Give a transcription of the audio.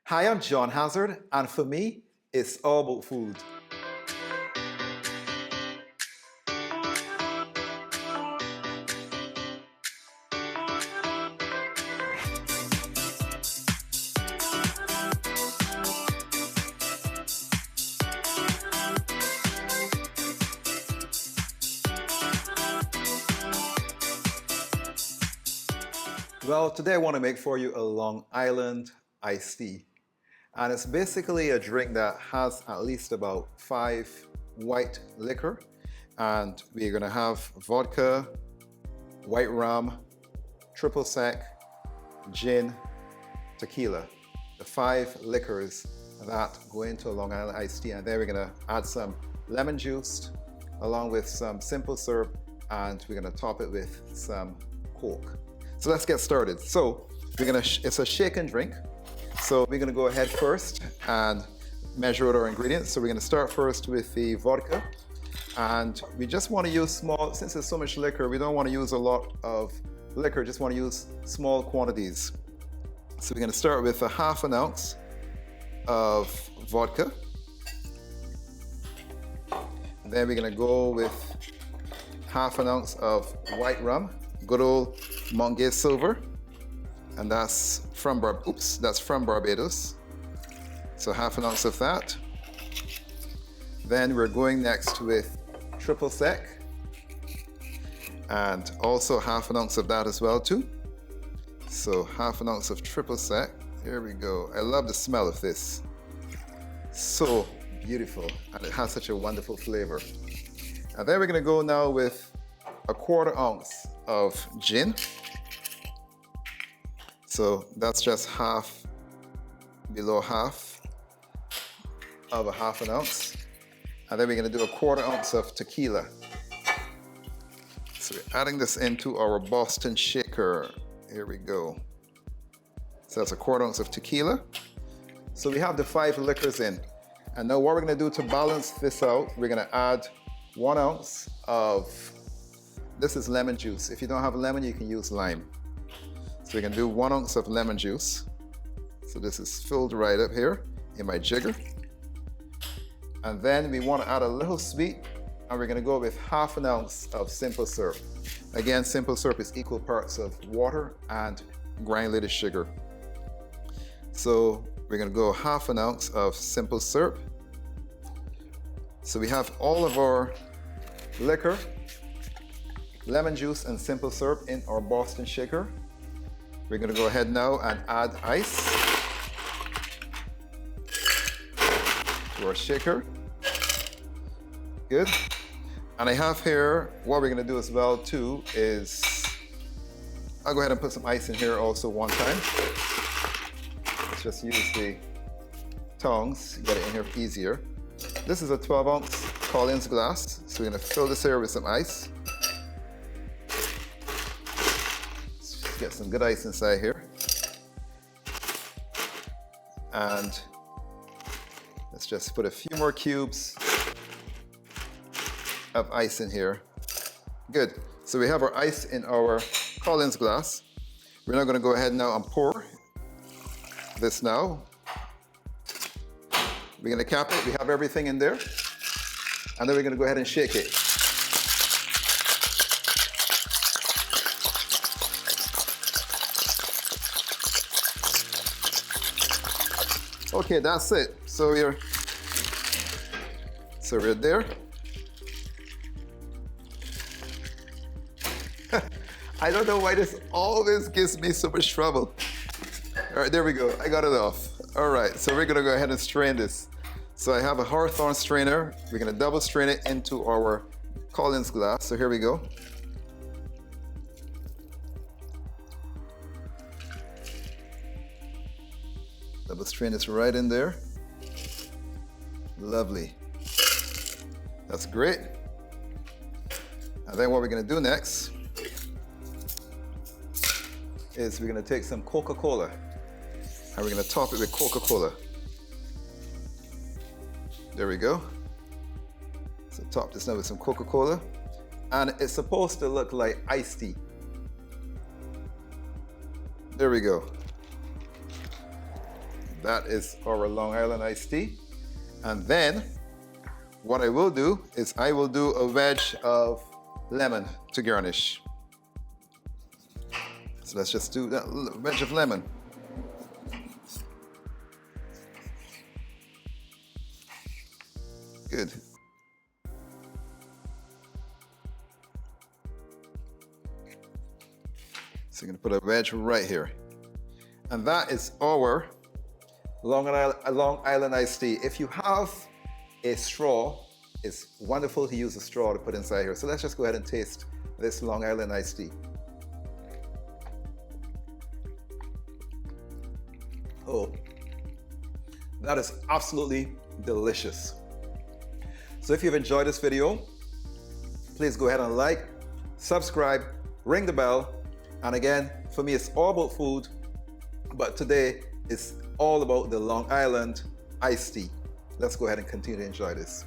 Hi, I'm John Hazzard, and for me, it's all about food. Well, today I want to make for you a Long Island iced tea. And it's basically a drink that has at least about 5 white liquor. And we're gonna have vodka, white rum, triple sec, gin, tequila. The 5 liquors that go into a Long Island iced tea. And then we're gonna add some lemon juice along with some simple syrup, and we're gonna top it with some Coke. So let's get started. So it's a shake and drink. So we're gonna go ahead first and measure out our ingredients. So we're gonna start first with the vodka. And we just wanna use small, since there's so much liquor, we don't wanna use a lot of liquor, just wanna use small quantities. So we're gonna start with a half an ounce of vodka. Then we're gonna go with half an ounce of white rum, good old Montgay Silver. And that's from Barbados. So half an ounce of that. Then we're going next with triple sec, and also half an ounce of that as well too. So half an ounce of triple sec. Here we go. I love the smell of this. So beautiful, and it has such a wonderful flavor. And then we're gonna go now with a quarter ounce of gin. So that's just below half of a half an ounce. And then we're gonna do a quarter ounce of tequila. So we're adding this into our Boston shaker. Here we go. So that's a quarter ounce of tequila. So we have the 5 liquors in. And now what we're gonna do to balance this out, we're gonna add 1 ounce of, this is lemon juice. If you don't have lemon, you can use lime. So we're gonna do 1 ounce of lemon juice. So this is filled right up here in my jigger. And then we wanna add a little sweet, and we're gonna go with half an ounce of simple syrup. Again, simple syrup is equal parts of water and granulated sugar. So we're gonna go half an ounce of simple syrup. So we have all of our liquor, lemon juice, and simple syrup in our Boston shaker. We're gonna go ahead now and add ice to our shaker. Good. And I have here, what we're gonna do as well too is, I'll go ahead and put some ice in here also one time. Let's just use the tongs, get it in here easier. This is a 12-ounce Collins glass, so we're gonna fill this here with some ice. Get some good ice inside here. And let's just put a few more cubes of ice in here. Good. So we have our ice in our Collins glass. We're now going to go ahead now and pour this now. We're going to cap it. We have everything in there. And then we're going to go ahead and shake it. Okay, that's it. So we're there. I don't know why this always gives me so much trouble. All right, there we go. I got it off. All right, so we're gonna go ahead and strain this. So I have a Hawthorne strainer. We're gonna double strain it into our Collins glass. So here we go. Double strain this right in there. Lovely. That's great. And then what we're gonna do next is we're gonna take some Coca Cola and we're gonna top it with Coca Cola. There we go. So top this now with some Coca Cola. And it's supposed to look like iced tea. There we go. that is our Long Island iced tea. And then what I will do is I will do a wedge of lemon to garnish. So let's just do that wedge of lemon. Good. So you're gonna put a wedge right here. And that is our Long Island iced tea. If you have a straw, it's wonderful to use a straw to put inside here. So let's just go ahead and taste this Long Island iced tea. Oh, that is absolutely delicious. So if you've enjoyed this video, please go ahead and like, subscribe, ring the bell. And again, for me, it's all about food, but today it's all about the Long Island iced tea. Let's go ahead and continue to enjoy this.